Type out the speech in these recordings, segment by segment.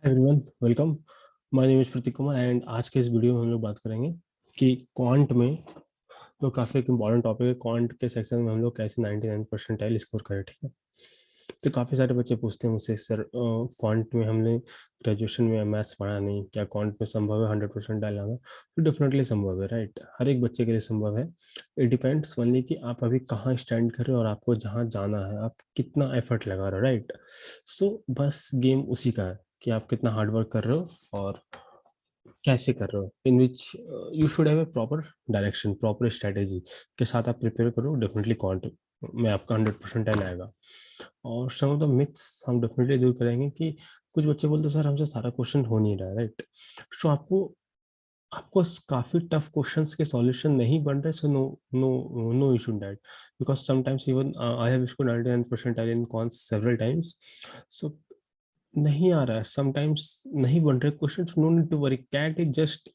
Hi everyone, welcome. My name is Prateek Kumar and आज के इस वीडियो में हम लोग बात करेंगे कि क्वांट में तो काफ़ी एक इम्पॉर्टेंट टॉपिक है। क्वांट के सेक्शन में हम लोग कैसे 99 परसेंटाइल स्कोर करें, ठीक है। तो काफ़ी सारे बच्चे पूछते हैं मुझसे, सर क्वांट में हमने ग्रेजुएशन में मैथ्स पढ़ा नहीं, क्या क्वांट में संभव है 100% लाना? तो डेफिनेटली संभव है, राइट। हर एक बच्चे के लिए संभव है। इट डिपेंड्स ओनली कि आप अभी कहाँ स्टैंड कर रहे हो और आपको जहाँ जाना है आप कितना एफर्ट लगा रहे हो, राइट। सो बस गेम उसी का है कि आप कितना हार्ड वर्क कर रहे हो और कैसे कर रहे हो, in which you should have a proper direction, proper strategy के साथ आप प्रिपेयर करो। डेफिनेटली क्वांट में आपका 100% आएगा। और सम ऑफ द मिथ्स हम डेफिनेटली दूर करेंगे कि कुछ बच्चे बोलते हैं, सर हमसे सारा क्वेश्चन हो नहीं रहा है, राइट। सो आपको आपको काफी टफ क्वेश्चंस के सॉल्यूशन नहीं बन रहे, so no no no issue in that, because sometimes even I have scored 99% in cons several times. So नहीं आ रहा है, समटाइम्स नहीं बन रहे question, no need to worry. CAT is just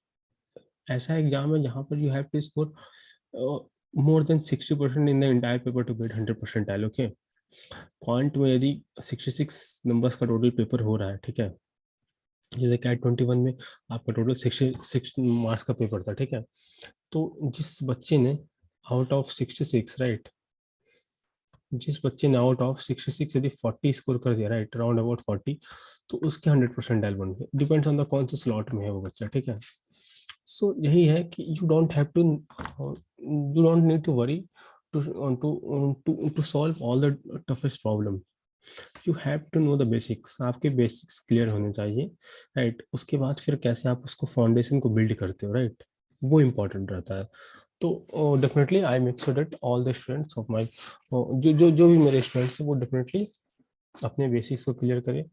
ऐसा एग्जाम है जहां पर you have to score more than 60% in the entire paper to get 100% okay. Quant में यदि 66 नंबर्स का टोटल पेपर हो रहा है, ठीक है, जैसे कैट 21 में आपका टोटल 66 मार्क्स का पेपर था, ठीक है। तो जिस बच्चे ने आउट ऑफ 66, राइट, जिस बच्चे ने आउट ऑफ 66 यदि 40 स्कोर कर दिया, राइट, अराउंड अबाउट 40, तो उसके 100% बन गए। डिपेंड्स ऑन द कौन से स्लॉट में है वो बच्चा, ठीक है। सो यही है कि you don't need to worry to to solve all the toughest problem. You have to know the basics, आपके बेसिक्स क्लियर होने चाहिए, राइट। उसके बाद फिर कैसे आप उसको फाउंडेशन को बिल्ड करते हो, राइट, वो इम्पोर्टेंट रहता है। तो definitely I make sure that all the students of my, जो भी मेरे स्टूडेंट्स हैं वो डेफिनेटली अपने बेसिक्स को क्लियर करें,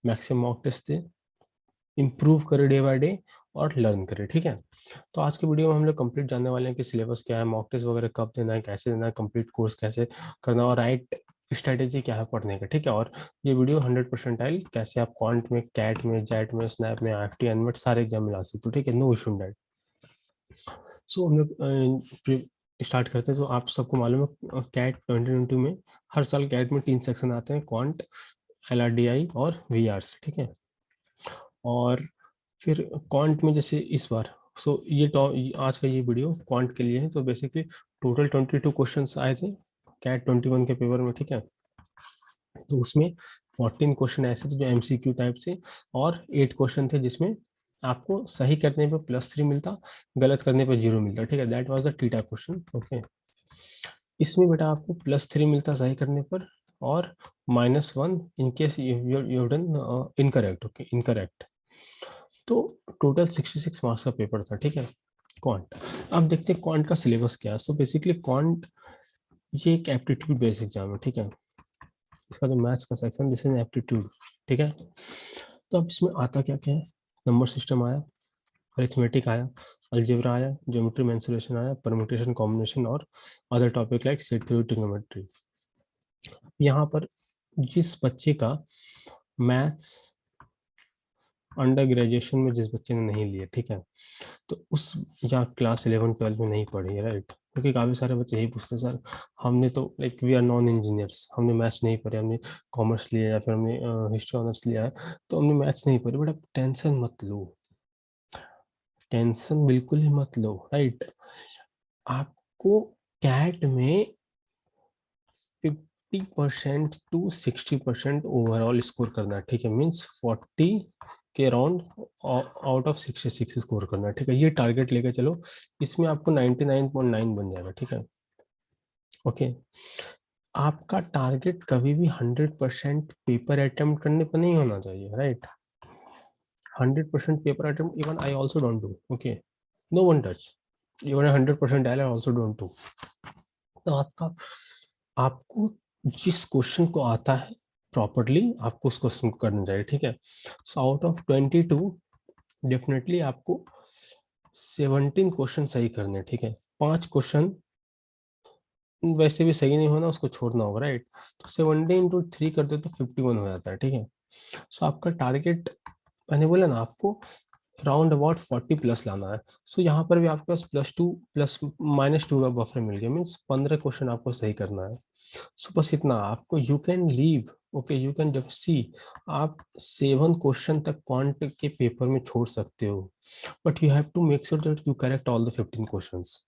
मैक्सिमम मॉक टेस्ट दें, इम्प्रूव करें डे बाय डे और लर्न करें, ठीक है। तो आज के वीडियो में हम लोग कंप्लीट जानने वाले हैं कि सिलेबस क्या है, मॉक टेस्ट वगैरह कब देना है, कैसे देना है, कंप्लीट कोर्स कैसे करना है और राइट स्ट्रेटेजी क्या है पढ़ने का, ठीक है। और ये वीडियो 100% कैसे आप क्वांट में, कैट में, जेट में, स्नैप में, IFT, एनमेट सारे एग्जाम में ला सकते हो, ठीक है। No issue that. सो हम लोग स्टार्ट करते हैं। तो आप सबको मालूम है कैट 2022 में हर साल कैट में 3 सेक्शन आते हैं, क्वांट, LRDI और VRs, ठीक है। और फिर क्वांट में जैसे इस बार, सो आज का ये वीडियो क्वांट के लिए है। तो बेसिकली टोटल 22 क्वेश्चंस आए थे कैट 21 के पेपर में, ठीक है। तो उसमें 14 क्वेश्चन ऐसे थे जो MCQ टाइप से, और 8 क्वेश्चन थे जिसमें आपको सही करने पे +3 मिलता, गलत करने पे 0 मिलता, ठीक है। That was the theta question, okay. इसमें बेटा आपको +3 मिलता सही करने पर, और -1 in case you done incorrect, okay, incorrect. तो टोटल 66 मार्क्स का पेपर था, ठीक है, क्वांट। अब देखते हैं क्वांट का सिलेबस क्या है। सो बेसिकली क्वांट ये एक एप्टीट्यूड बेस्ड एग्जाम है, ठीक है। इसका जो मैथ्स का सेक्शन दिस इज एप्टीट्यूड, ठीक है। तो अब इसमें आता क्या क्या है, नंबर सिस्टम आया, अरिथमेटिक आया, अलजेब्रा आया, ज्योमेट्री मेंसुरेशन आया, परम्यूटेशन कॉम्बिनेशन और other topic like set theory, trigonometry. यहाँ पर जिस बच्चे का मैथ्स अंडर ग्रेजुएशन में जिस बच्चे ने नहीं लिया, ठीक है, तो उस या क्लास 11-12 में नहीं पढ़ी है, राइट। क्योंकि काफी सारे बच्चे यही पूछते हैं, सर हमने तो like we are non engineers, हमने मैथ्स नहीं पढ़े, हमने कॉमर्स लिया या फिर हमने हिस्ट्री ऑनर्स लिया है, तो हमने मैथ्स नहीं पढ़े। बट अब टेंशन मत लो, टेंशन बिल्कुल ही मत लो, राइट। आपको कैट में 50% टू 60% ओवरऑल स्कोर करना है, ठीक है। मीन्स 40 के अराउंड आउट ऑफ 66 स्कोर करना है, ठीक है। ये टारगेट लेके चलो, इसमें आपको 99.9 बन जाएगा, ठीक है, ओके। आपका टारगेट कभी भी 100% पेपर अटेम्प्ट करने पर नहीं होना चाहिए, right. 100% paper attempt even I also don't do, okay, no one touch, even 100% I also don't do. तो आपका, आपको जिस क्वेश्चन को आता है प्रॉपरली आपको उस क्वेश्चन को करना चाहिए, ठीक है। सो आउट ऑफ 22 डेफिनेटली आपको 17 क्वेश्चन सही करने, ठीक है। 5 क्वेश्चन वैसे भी सही नहीं होना, उसको छोड़ना होगा, राइट। तो 17 × 3 कर दे तो 51 हो जाता है, ठीक है। सो आपका टारगेट, मैंने बोला ना आपको राउंड अबाउट 40 प्लस लाना है। सो यहाँ पर भी आपके पास +2 प्लस -2 का बफर मिल गया, मीन्स 15 क्वेश्चन आपको सही करना है। सो बस इतना, आपको you can leave okay, you can जब सी आप 7 क्वेश्चन तक क्वांट के पेपर में छोड़ सकते हो, but you have to make sure that you correct all the 15 questions.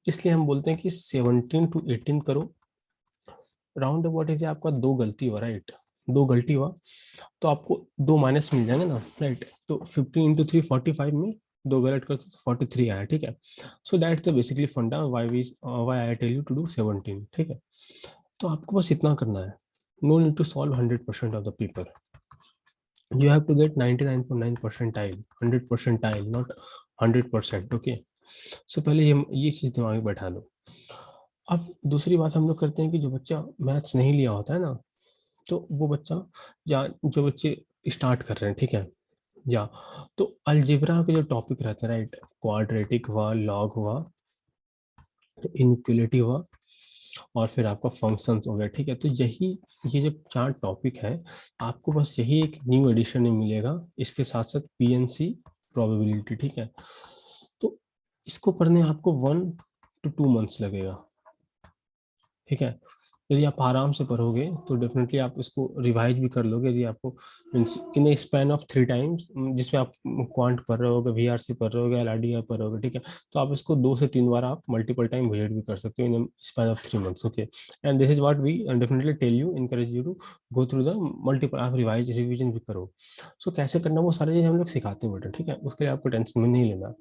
इसलिए हम बोलते हैं कि 17 to 18 करो। राउंड अबाउट है आपका 2 गलती हुआ, राइट, 2 गलती हुआ तो आपको 2 माइनस मिल जाएंगे ना, राइट। तो 15 इंटू 3 45 में 2 गलत करते तो 43 आया, ठीक है। सो दैट्स द बेसिकली फंडा why I tell you to do 17, ठीक है। तो आपको बस इतना करना है, no need to solve 100% of the paper, you have to get 99.9 percentile, 100 percentile, not 100%, okay. सो पहले ये चीज दिमाग में बैठा लो। अब दूसरी बात हम लोग करते हैं कि जो बच्चा मैथ्स नहीं लिया होता है ना, तो वो बच्चा या जो बच्चे स्टार्ट कर रहे हैं, ठीक है, या तो अलजेब्रा के जो टॉपिक रहते हैं, राइट, क्वाड्रेटिक हुआ, लॉग हुआ, इनइक्वालिटी हुआ, और फिर आपका फंक्शंस हो गया, ठीक है। तो यही ये जो 4 टॉपिक है, आपको बस यही एक न्यू एडिशन में मिलेगा, इसके साथ साथ पीएनसी प्रोबेबिलिटी, ठीक है। तो इसको पढ़ने आपको 1 to 2 months लगेगा, ठीक है। यदि आप आराम से पढ़ोगे तो डेफिनेटली आप इसको रिवाइज भी कर लोगे, यदि आपको means in A span of 3 times, जिसमें आप क्वांट पढ़ रहे होगे, वीआरसी पढ़ रहे होगे, एलआरडीआई पढ़ रहे होगे, ठीक है। तो आप इसको 2 से 3 बार आप मल्टीपल टाइम विजिट भी कर सकते हो in span of 3 months, okay. And this is what we definitely tell you, encourage you to go through the multiple, आप रिवीजन भी करो। सो कैसे करना वो सारी चीजें हम लोग सिखाते हैं बेटा, ठीक है, उसके लिए आपको टेंशन में नहीं लेना।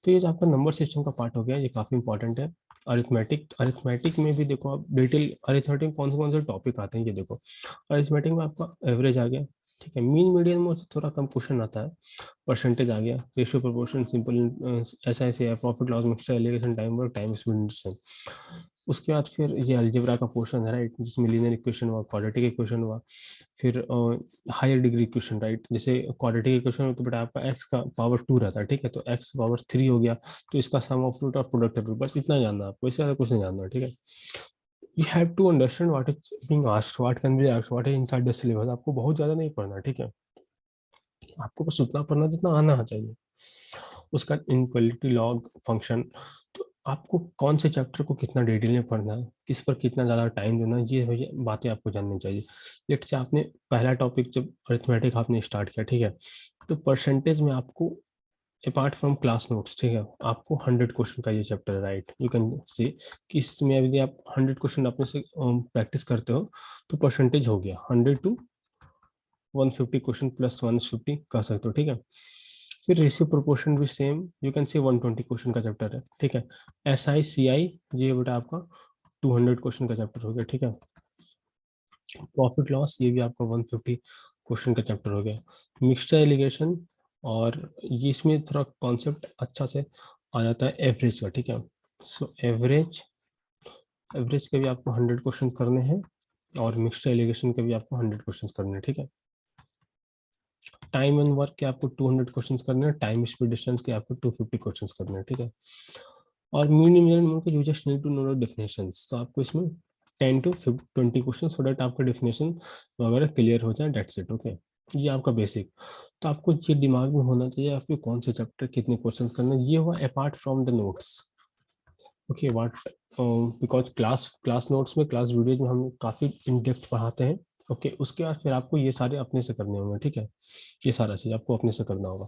तो ये जो आपका नंबर सिस्टम का पार्ट हो गया, ये काफी इंपॉर्टेंट है। अरिथमेटिक में भी देखो आप डिटेल, अरिथमेटिक कौन से टॉपिक आते हैं ये देखो। अरिथमेटिक में आपका एवरेज आ गया, ठीक है, मीन मीडियन में थोड़ा कम क्वेश्चन आता है, परसेंटेज आ गया, ratio proportion, simple SIC, profit loss, mixture, alligation, time work, time spend. उसके बाद फिर ये अलजेब्रा का पोर्शन है, राइट, जिसमें लीनियर इक्वेशन हुआ, क्वाड्रेटिक इक्वेशन हुआ, फिर हायर डिग्री इक्वेशन, राइट, जैसे क्वाड्रेटिक इक्वेशन में तो बेटा आपका एक्स का पावर 2 रहता है, ठीक है, तो एक्स पावर 3 हो गया, तो इसका सम ऑफ रूट और प्रोडक्ट रूट, बस इतना जानना है आपको, इससे ज्यादा कुछ नहीं जानना है, ठीक है। You have to understand what is being asked, what can be asked, what is inside the syllabus. आपको बहुत ज्यादा नहीं पढ़ना, ठीक है, आपको बस उतना पढ़ना जितना आना चाहिए। उसका इनक्वालिटी लॉग फंक्शन, तो आपको कौन से चैप्टर को कितना डिटेल में पढ़ना है, किस पर कितना ज़्यादा टाइम देना है, ये बातें आपको जाननी चाहिए। लेट से आपने पहला टॉपिक जब अरिथमेटिक आपने स्टार्ट किया, ठीक है, तो परसेंटेज में आपको अपार्ट फ्रॉम क्लास नोट्स, ठीक है, आपको 100 क्वेश्चन का ये चैप्टर है, राइट, यू कैन सी कि इसमें यदि आप 100 क्वेश्चन अपने से प्रैक्टिस करते हो तो परसेंटेज हो गया 100 to 150 क्वेश्चन प्लस 150 कह सकते हो, ठीक है। फिर रेशियो प्रोपोर्शन भी same, you can see 120 question का चैप्टर है, ठीक है। एस आई सी आई, ये बेटा आपका 200 क्वेश्चन का चैप्टर हो गया, ठीक है। प्रॉफिट लॉस, ये भी आपका 150 क्वेश्चन का चैप्टर हो गया। मिक्सचर एलिगेशन, और ये इसमें थोड़ा कॉन्सेप्ट अच्छा से आ जाता है एवरेज का, ठीक है। सो एवरेज के भी आपको 100 क्वेश्चन करने हैं, और मिक्सचर एलिगेशन के भी आपको 100 क्वेश्चन करने हैं, ठीक है। टाइम एंड वर्क के आपको 200 क्वेश्चंस करने हैं, टाइम स्पीड डिस्टेंस के आपको 250 क्वेश्चंस करने हैं, ठीक है। और मिनिमम के you just need to know the definitions, तो आपको इसमें 10 to 20 क्वेश्चन, सो दैट आपका डेफिनेशन वगैरह क्लियर हो जाए, दैट्स इट, ओके। ये आपका बेसिक। तो आपको ये दिमाग में होना चाहिए आपको कौन से चैप्टर कितने क्वेश्चंस करने हैं। ये हुआ apart from the notes, okay. What, because class notes में, क्लास वीडियोज में हम काफ़ी इन डेप्थ पढ़ाते हैं, ओके। उसके बाद फिर आपको ये सारे अपने से करने होंगे, ठीक है, ये सारा चीज़ आपको अपने से करना होगा।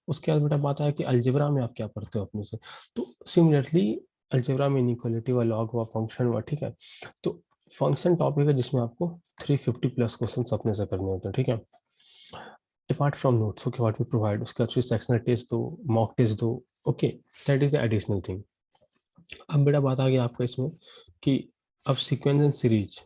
उसके बाद बेटा बात है कि अलजेब्रा में आप क्या करते हो अपने से। तो सिमिलरली अलजेब्रा में इनइक्वालिटी हुआ, लॉग हुआ, फंक्शन हुआ, ठीक है। तो फंक्शन टॉपिक है जिसमें आपको 350 प्लस क्वेश्चन अपने से करने होते हैं, ठीक है, apart from notes, okay, what we provide. उसके बाद फिर सेक्शनल टेस्ट दो, मॉक टेस्ट दो, okay, that is the additional thing. अब बेटा बात आ गया आपका इसमें कि अब सीक्वेंस एंड सीरीज,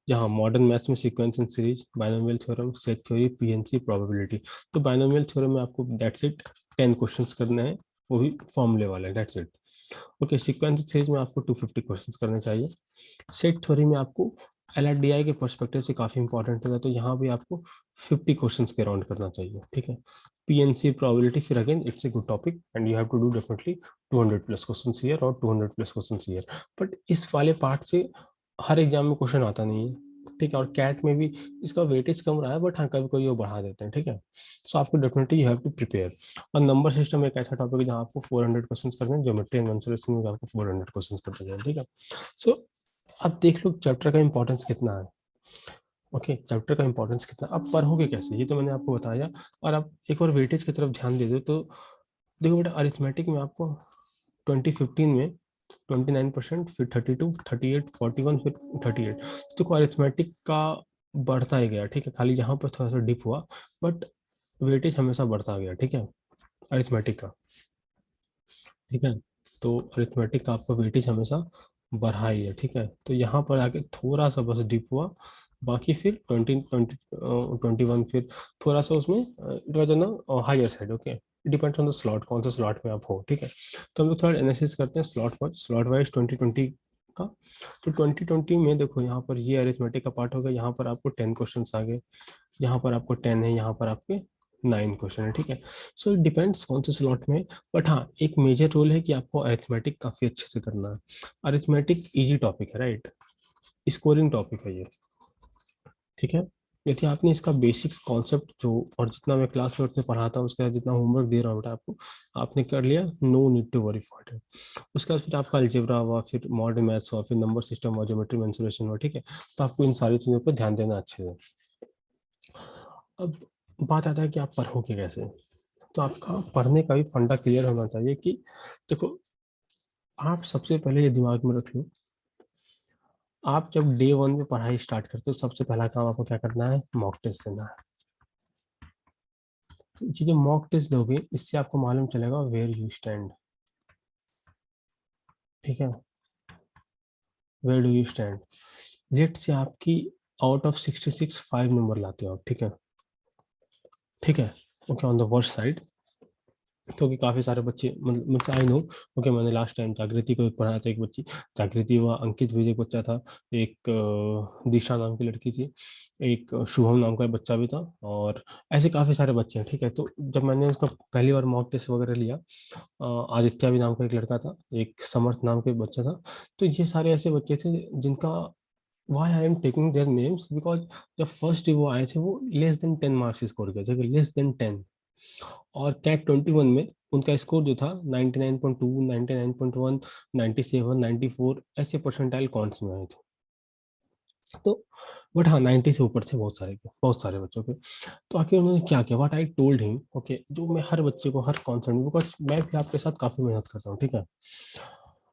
जहाँ मॉडर्न मैथ्स में sequence and series, binomial theorem, set theory, PNC, probability. तो बाइनोमियल थ्योरम में आपको दैट्स इट 10 क्वेश्चंस करने हैं, वो भी फॉर्मूले वाले, that's it, okay. Sequence and series में आपको 250 क्वेश्चंस करने चाहिए। सेट थ्योरी में आपको एलआरडीआई के पर्सपेक्टिव से काफी इंपॉर्टेंट है, तो यहाँ भी आपको 50 क्वेश्चंस के अराउंड करना चाहिए, ठीक है। पीएनसी प्रोबेबिलिटी, फिर again it's a good topic and you have to do definitely 200 plus questions here और 200 प्लस क्वेश्चंस हियर। बट इस वाले पार्ट से हर एग्जाम में क्वेश्चन आता नहीं है, ठीक है, और कैट में भी इसका वेटेज कम रहा है, बट हाँ कभी कोई वो बढ़ा देते हैं, ठीक है। सो आपको definitely you have to prepare. और नंबर सिस्टम एक ऐसा टॉपिक है जहाँ आपको 400 क्वेश्चंस करने हैं, ज्योमेट्री एंड मेंसुरेशन में आपको 400 क्वेश्चंस करने हैं, ठीक है। सो अब देख लो चैप्टर का इंपॉर्टेंस कितना है। ओके, चैप्टर का इंपॉर्टेंस कितना, अब पढ़ोगे कैसे ये तो मैंने आपको बताया। और आप एक और वेटेज की तरफ ध्यान दे दो तो देखो बेटा, अरिथमेटिक में आपको 2015 में 29%, फिर 32, 38, 41, फिर 38, तो अरिथमेटिक का बढ़ता ही गया, ठीक है, खाली यहाँ पर थोड़ा सा डिप हुआ, बट वेटेज हमेशा बढ़ता गया, ठीक है, अरिथमेटिक का, ठीक है। तो अरिथमेटिक का आपका वेटेज हमेशा बढ़ा ही है, ठीक है। तो यहाँ पर आके थोड़ा सा बस डिप हुआ, बाकी फिर 21, फिर थोड़ा सा उसमें इट वाज ना higher side, okay, depends on the slot, कौन सा स्लॉट में आप हो, ठीक है। तो हम लोग थोड़ा एनालिसिस करते हैं स्लॉट वाइज 2020 का। तो 2020 में देखो, यहाँ पर ये अरिथमेटिक का पार्ट होगा, यहाँ पर आपको 10 क्वेश्चन आ गए, यहाँ पर आपको 10 है, यहाँ पर आपके 9 क्वेश्चन है, ठीक है। सो इट डिपेंड्स कौन से स्लॉट में। बट हाँ, एक मेजर रोल है कि आपको अरिथमेटिक काफी अच्छे से करना है। अरिथमेटिक इजी टॉपिक है, राइट, स्कोरिंग टॉपिक है ये, ठीक है। यदि आपने इसका बेसिक्स कॉन्सेप्ट जो और जितना मैं क्लास में पढ़ा था, उसका जितना होमवर्क दे रहा हूँ बेटा आपको, आपने कर लिया, no need to worry for it. उसके बाद फिर आपका अलजेब्रा हुआ, फिर मॉडर्न मैथ्स हुआ, फिर नंबर सिस्टम हुआ, ज्योमेट्री मेंसुरेशन हुआ, ठीक है। तो आपको इन सारी चीजों पर ध्यान देना अच्छे से। अब बात आता है कि आप पढ़ोगे कैसे। तो आपका पढ़ने का भी फंडा क्लियर होना चाहिए कि देखो, आप सबसे पहले ये दिमाग में रख लो, आप जब डे 1 में पढ़ाई स्टार्ट करते हो, सबसे पहला काम आपको क्या करना है, मॉक टेस्ट देना है। तो ये जो मॉक टेस्ट दोगे, इससे आपको मालूम चलेगा वेयर यू स्टैंड, ठीक है, where do you stand. Let say आपकी आउट ऑफ 66 5 नंबर लाते हो आप, ठीक है, ठीक है, okay, on the worst side. क्योंकि काफी सारे बच्चे, मतलब मुझसे आई नो, ओके, मैंने लास्ट टाइम जागृति को एक पढ़ाया था, एक बच्ची, जागृति हुआ, अंकित विजय एक बच्चा था, एक दिशा नाम की लड़की थी, एक शुभम नाम का बच्चा भी था, और ऐसे काफी सारे बच्चे हैं, ठीक है। तो जब मैंने उसका पहली बार मॉक टेस्ट वगैरह लिया, आदित्य भी नाम का एक लड़का था, एक समर्थ नाम का एक बच्चा था, तो ये सारे ऐसे बच्चे थे जिनका, why I am taking their names because जब फर्स्ट वो आए थे, वो लेस देन 10 मार्क्स स्कोर किए थे, लेस देन 10। और कैट 21 में उनका स्कोर जो था 99.2, 99.1, 97, 94, ऐसे परसेंटाइल कौनस में आए थे। तो बट हाँ, 90 से ऊपर थे बहुत सारे के, बहुत सारे बच्चों के। तो आखिर उन्होंने क्या किया, what I told him, okay, जो मैं हर बच्चे को, हर कॉन्सेप्ट, बिकॉज मैं भी आपके साथ काफी मेहनत करता हूँ, ठीक है।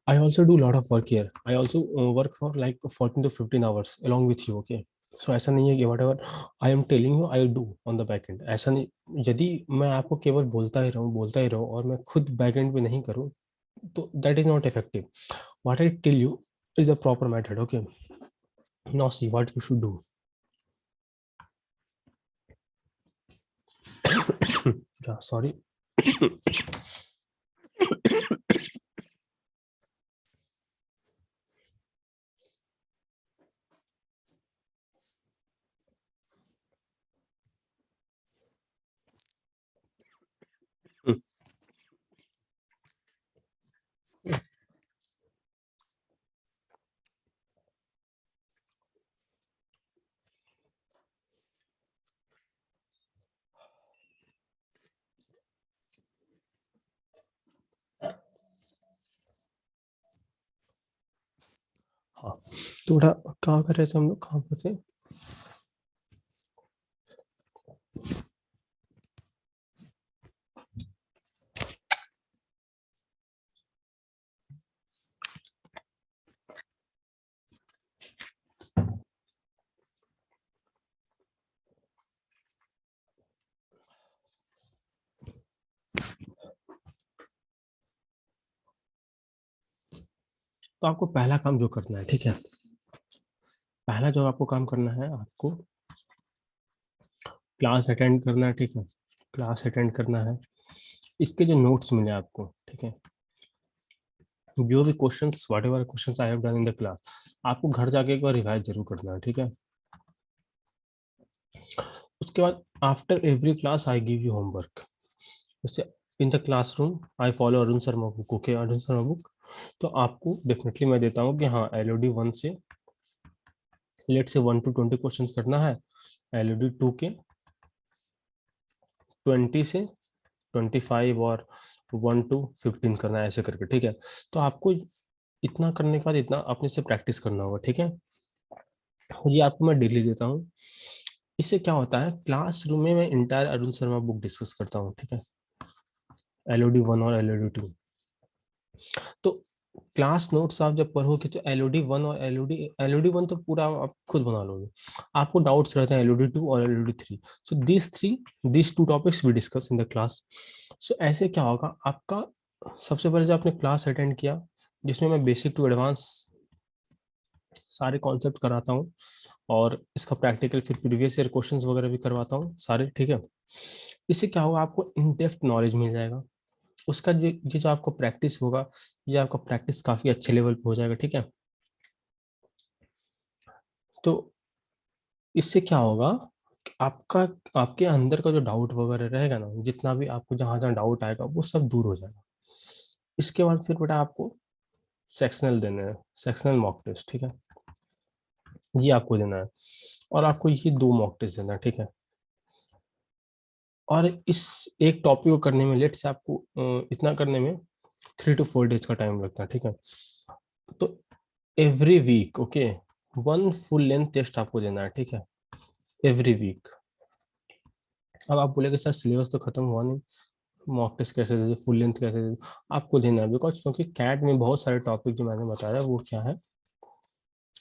I also do lot of work here, I also work for like 14 to 15 hours along with you, okay। सो ऐसा नहीं है कि what ever I am telling you I do on the back and, ऐसा नहीं। यदि मैं आपको केवल बोलता ही रहूँ और मैं खुद बैक एंड पे नहीं करूँ, तो that is not effective. What I tell you is a proper method, okay. Now see what you should do. Sorry. हाँ, तो बेटा कहाँ कर रहे थे हम लोग, कहाँ पर थे। तो आपको पहला काम जो करना है, ठीक है, पहला जो आपको काम करना है, आपको क्लास अटेंड करना है, ठीक है, क्लास अटेंड करना है। इसके जो नोट्स मिले आपको, ठीक है, जो भी questions, what ever questions I have done in the class, आपको घर जाके एक बार रिवाइज जरूर करना है, ठीक है। उसके बाद after every class I give you homework. जैसे in the classroom I follow Arun Sharma book, okay, Arun Sharma book. तो आपको डेफिनेटली मैं देता हूँ कि हाँ, एलओडी 1 से लेट से 1 to 20 क्वेश्चंस करना है, एलओडी 2 के 20 से 25 और 1 to 15 करना है, ऐसे करके, ठीक है। तो आपको इतना करने के बाद इतना अपने से प्रैक्टिस करना होगा, ठीक है। जी आपको मैं डेली देता हूँ। इससे क्या होता है, क्लासरूम में मैं entire Arun Sharma book discuss करता हूँ, ठीक है, LOD 1 और LOD 2। तो क्लास नोट्स आप जब पढ़ोगे तो LOD 1 और LOD 1 तो पूरा आप खुद बना लोगे। आपको डाउट्स रहते हैं LOD 2 और LOD 3। So this two topics we discuss in the class. So ऐसे क्या होगा आपका, सबसे पहले जो आपने क्लास अटेंड किया जिसमें मैं बेसिक टू एडवांस सारे कॉन्सेप्ट कराता हूँ, और इसका प्रैक्टिकल फिर प्रीवियस ईयर क्वेश्चंस वगैरह भी करवाता हूँ सारे, ठीक है। इससे क्या होगा, आपको इन डेप्थ नॉलेज मिल जाएगा। उसका ये जो आपको प्रैक्टिस होगा, ये आपका प्रैक्टिस काफी अच्छे लेवल पे हो जाएगा, ठीक है। तो इससे क्या होगा कि आपका, आपके अंदर का जो डाउट वगैरह रहेगा ना, जितना भी आपको जहां जहां डाउट आएगा वो सब दूर हो जाएगा। इसके बाद फिर बेटा आपको सेक्शनल देना है, सेक्शनल मॉक टेस्ट, ठीक है, ये आपको देना है। और आपको ये 2 मॉक टेस्ट देना है, ठीक है। और इस एक टॉपिक को करने में लेट से आपको इतना करने में 3 to 4 डेज का टाइम लगता है, ठीक है। तो every week, okay, 1 full length test आपको देना है, ठीक है, एवरी वीक। अब आप बोलेगे सर सिलेबस तो खत्म हुआ नहीं, मॉक टेस्ट कैसे दे दे, फुल लेंथ कैसे दे दे? आपको देना है, बिकॉज क्योंकि कैट में बहुत सारे टॉपिक जो मैंने बताया वो क्या है,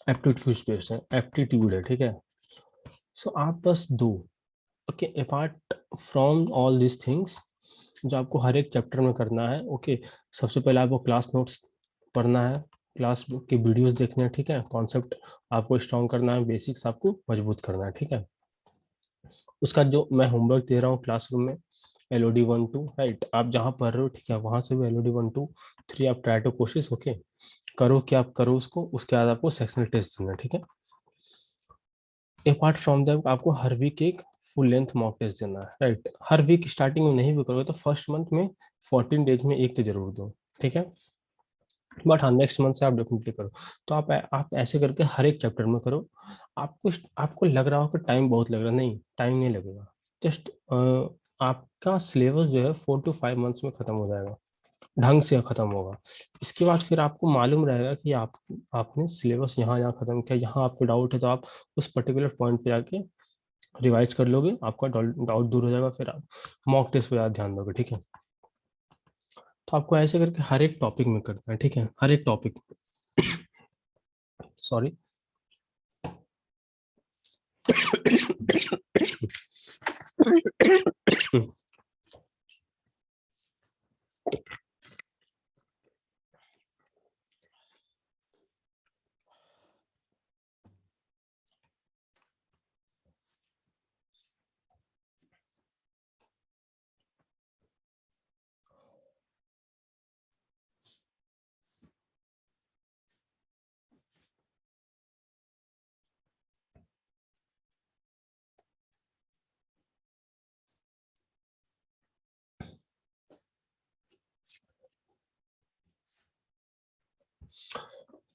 एप्टीट्यूड बेस्ड है, एप्टीट्यूड है, ठीक है। सो आप बस दो, okay, apart from all this things जो आपको हर एक चैप्टर में करना है, ओके। सबसे पहले आपको क्लास नोट्स पढ़ना है, क्लास के वीडियोस देखने हैं, ठीक है, कॉन्सेप्ट आपको स्ट्रॉन्ग करना है, बेसिक्स आपको मजबूत करना है, ठीक है। उसका जो मैं होमवर्क दे रहा हूँ क्लासरूम में, LOD 1 2, राइट, आप जहाँ पढ़ रहे हो, ठीक है, वहां से भी LOD 1 2 3 आप ट्राई टू कोशिश, ओके, करो कि आप करो उसको। उसके बाद आपको सेक्शनल टेस्ट देना है, ठीक है। अपार्ट फ्रॉम दैट आपको हर वीक एक फुल लेंथ मॉक टेस्ट देना है, राइट। हर वीक स्टार्टिंग में नहीं भी करोगे तो फर्स्ट मंथ में 14 डेज में एक तो जरूर दो, ठीक है। बट हाँ, नेक्स्ट मंथ से आप डेफिनेटली करो। तो आप ऐसे करके हर एक चैप्टर में करो। आपको आपको लग रहा हो कि टाइम बहुत लग रहा है, नहीं, टाइम नहीं लगेगा। जस्ट आपका सिलेबस जो है 4 to 5 मंथ्स में खत्म हो जाएगा, ढंग से खत्म होगा। इसके बाद फिर आपको मालूम रहेगा कि आपने सिलेबस यहाँ यहाँ खत्म किया, यहाँ आपको डाउट है तो आप उस पर्टिकुलर पॉइंट पे आके रिवाइज कर लोगे, आपका डाउट दूर हो जाएगा, फिर आप मॉक टेस्ट पे ज़्यादा ध्यान दोगे, ठीक है। तो आपको ऐसे करके हर एक टॉपिक में करना है, ठीक है, हर एक टॉपिक, सॉरी।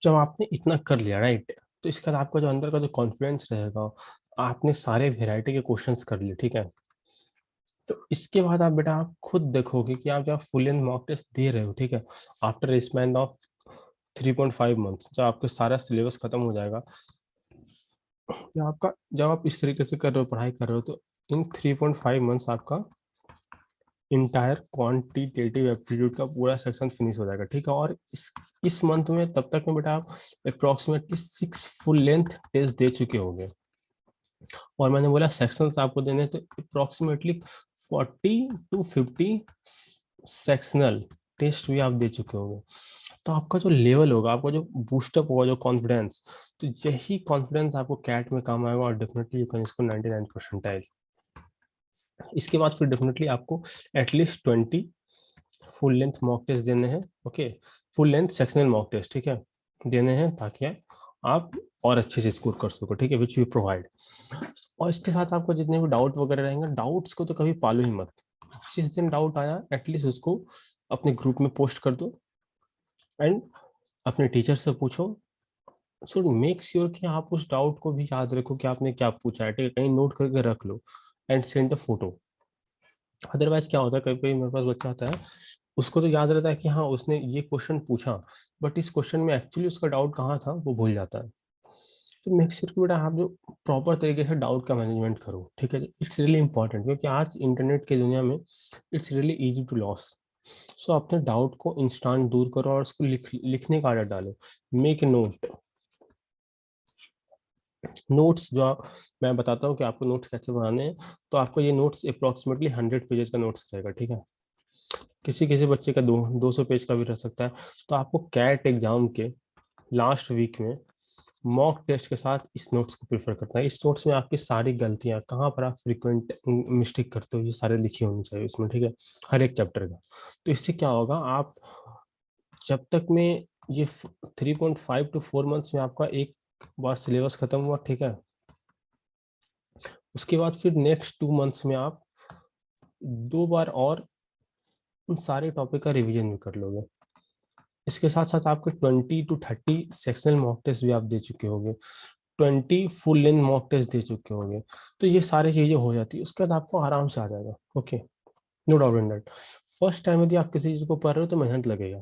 जब आपने इतना कर लिया, राइट, तो इसके बाद आपका जो अंदर का जो कॉन्फिडेंस रहेगा, आपने सारे वेराइटी के क्वेश्चंस कर लिए, ठीक है। तो इसके बाद आप बेटा आप खुद देखोगे कि आप जब फुल एंड मॉक टेस्ट दे रहे हो, ठीक है, आफ्टर स्पैन ऑफ 3.5 मंथ्स जब आपका सारा सिलेबस खत्म हो जाएगा, जब आप इस तरीके से कर रहे हो, पढ़ाई कर रहे हो, तो इन 3.5 मंथ्स आपका इंटायर क्वांटिटेटिव एप्टीट्यूड का पूरा सेक्शन फिनिश हो जाएगा, ठीक है। और इस मंथ में तब तक में बेटा आप अप्रोक्सीमेटली 6 फुल लेंथ टेस्ट दे चुके होंगे। और मैंने बोला सेक्शंस आपको देने, तो अप्रोक्सीमेटली 40 to 50 सेक्शनल टेस्ट भी आप दे चुके होंगे। तो आपका जो लेवल होगा, आपका जो बूस्टअप होगा, जो कॉन्फिडेंस, तो यही कॉन्फिडेंस आपको कैट में काम आएगा, और डेफिनेटली यू कैन इसको 99 परसेंटाइल। इसके बाद फिर डेफिनेटली आपको at least 20 full length mock test देने हैं, okay, full length sectional mock test, ठीक है, देने हैं, ताकि आप और अच्छे से स्कोर कर सको, ठीक है, विच वी प्रोवाइड। और इसके साथ आपको जितने भी डाउट वगैरह रहेंगे, डाउट्स को तो कभी पालो ही मत। जिस दिन डाउट आया एटलीस्ट उसको अपने ग्रुप में पोस्ट कर दो, एंड अपने टीचर से पूछो। सो मेक श्योर कि आप उस डाउट को भी याद रखो कि आपने क्या पूछा है, ठीक है, कहीं नोट करके रख लो, and send the photo. Otherwise क्या होता है, कभी कभी मेरे पास बच्चा आता है, उसको तो याद रहता है कि हाँ उसने ये क्वेश्चन पूछा, बट इस क्वेश्चन में एक्चुअली उसका डाउट कहाँ था वो भूल जाता है। तो मेक श्योर कि बेटा आप जो प्रॉपर तरीके से डाउट का मैनेजमेंट करो, ठीक है। इट्स रियली इंपॉर्टेंट, क्योंकि आज इंटरनेट की दुनिया में it's really easy to loss. So अपने डाउट को इंस्टेंट दूर करो और उसको लिखने का आदत डालो। मेक नोट, नोट्स जो मैं बताता हूँ कि आपको नोट्स कैसे बनाने हैं। तो आपको ये नोट्स अप्रोक्सीमेटली 100 पेजेस का नोट्स रहेगा, ठीक है। किसी किसी बच्चे का 200 पेज का भी रह सकता है। तो आपको कैट एग्जाम के लास्ट वीक में मॉक टेस्ट के साथ इस नोट्स को प्रेफर करता है। इस नोट्स में आपकी सारी गलतियां, कहाँ पर आप फ्रीक्वेंट मिस्टेक करते हो, ये सारे लिखी होनी चाहिए इसमें, ठीक है, हर एक चैप्टर का। तो इससे क्या होगा, आप जब तक में ये 3.5 to 4 मंथ्स में आपका एक बार सिलेबस खत्म हुआ, ठीक है, उसके बाद फिर नेक्स्ट 2 मंथ्स में आप 2 बार और उन सारे टॉपिक का रिवीजन भी कर लोगे। इसके साथ साथ आपके 20 to 30 सेक्शनल मॉक टेस्ट भी आप दे चुके होंगे, 20 फुल लेंथ मॉक टेस्ट दे चुके होंगे। तो ये सारी चीजें हो जाती है, उसके बाद आपको आराम से आ जाएगा। Okay, no doubt in that. First time यदि आप किसी चीज को पढ़ रहे हो तो मेहनत लगेगा,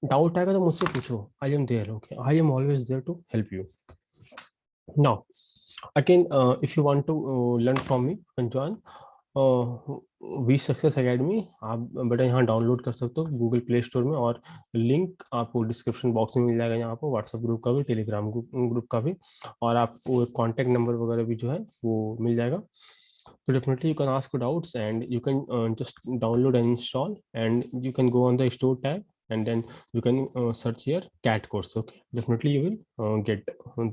डाउट आएगा तो मुझसे पूछो, I am there, okay, I am always there to help you. Now again, if you want to learn from me, you can join V Success Academy. आप बेटा यहाँ डाउनलोड कर सकते हो गूगल प्ले स्टोर में, और लिंक आपको description box में मिल जाएगा, यहाँ पर व्हाट्सएप ग्रुप का भी, टेलीग्राम ग्रुप का भी, और आपको कॉन्टैक्ट नंबर वगैरह भी जो है वो मिल जाएगा। तो definitely you can ask doubts and you can just download and install, and you can go on the store tab and then you can search here CAT course, okay, definitely you will get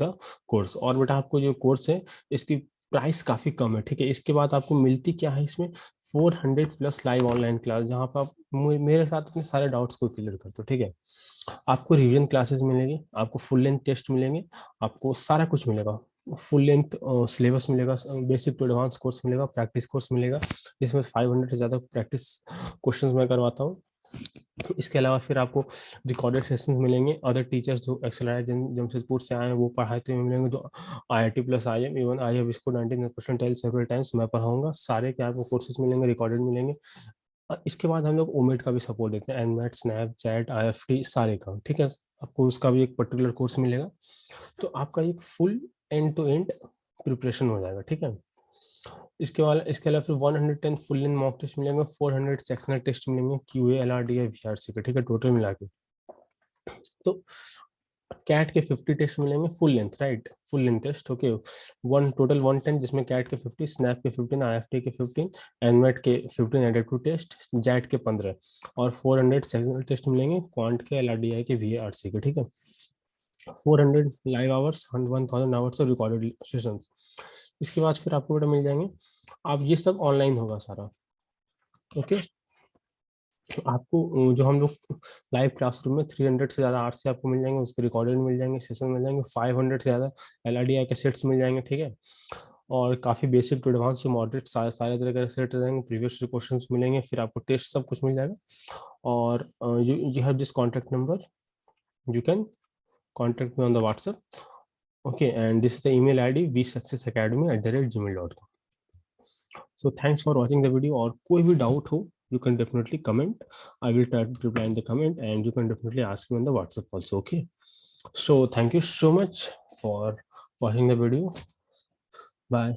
the course। और बेटा आपको जो course है इसकी price काफी कम है, ठीक है। इसके बाद आपको मिलती क्या है इसमें, 400+ लाइव ऑनलाइन क्लास, जहाँ पर आप मेरे साथ अपने सारे डाउट्स को क्लियर करते हो, ठीक है। आपको रिवीजन क्लासेस मिलेंगी, आपको फुल लेंथ टेस्ट मिलेंगे, आपको सारा कुछ मिलेगा। फुल लेंथ सिलेबस मिलेगा, बेसिक टू एडवांस कोर्स मिलेगा, प्रैक्टिस कोर्स मिलेगा, जिसमें 500 से ज्यादा प्रैक्टिस क्वेश्चंस मैं करवाता हूँ। इसके अलावा फिर आपको रिकॉर्डेड सेशंस मिलेंगे, अदर टीचर्स जो एक्सेलराइज जमशेदपुर से आए हैं वो पढ़ाते हुए मिलेंगे, जो IIT plus IIM, even I have scored 99% several times, मैं पढ़ाऊंगा, सारे के आपको कोर्सेज मिलेंगे, रिकॉर्डेड मिलेंगे। इसके बाद हम लोग ओमेट का भी सपोर्ट देते हैं, एनमेट, स्नैपचैट, IFT सारे का, ठीक है। आपको उसका भी एक पर्टिकुलर कोर्स मिलेगा। तो आपका एक full end to end preparation हो जाएगा, ठीक है। इसके अलावा फिर 110 फुल लेंथ मॉक टेस्ट मिलेंगे, 400 सेक्शनल टेस्ट मिलेंगे, QA, LRDA, VRC के, ठीक है, टोटल मिला के। तो कैट के 50 टेस्ट मिलेंगे full length, right, full length test, okay. Total 110, जिसमें कैट के 50, स्नैप के 15, IFT के 15, एनमेट के 15 एडेप्टिव टेस्ट, जैट के 15, और 400 सेक्शनल टेस्ट मिलेंगे, क्वांट के, LRDI के, VARC के, ठीक है। 400 लाइव आवर्स, 1000 आवर्स और रिकॉर्डेड सेशंस। इसके बाद फिर आपको बेटा मिल जाएंगे, आप ये सब ऑनलाइन होगा सारा, ओके। आपको जो हम लोग लाइव क्लासरूम में 300 से ज़्यादा आर्ट्स से आपको मिल जाएंगे, उसके रिकॉर्डेड मिल जाएंगे, सेशन मिल जाएंगे, 500 से ज़्यादा LRDI के सेट्स मिल जाएंगे, ठीक है। और काफ़ी बेसिक टू एडवांस से मॉडरेट सारे तरह के सेट रहेंगे, प्रीवियस क्वेश्चन मिलेंगे, फिर आपको टेस्ट सब कुछ मिल जाएगा। और you have this contact number, you can contact me on the WhatsApp, okay, and this is the email ID vsuccessacademy@gmail.com। So thanks for watching the video, और कोई भी डाउट हो you can definitely comment. I will try to reply in the comment, and you can definitely ask me on the WhatsApp also, okay. So thank you so much for watching the video. Bye.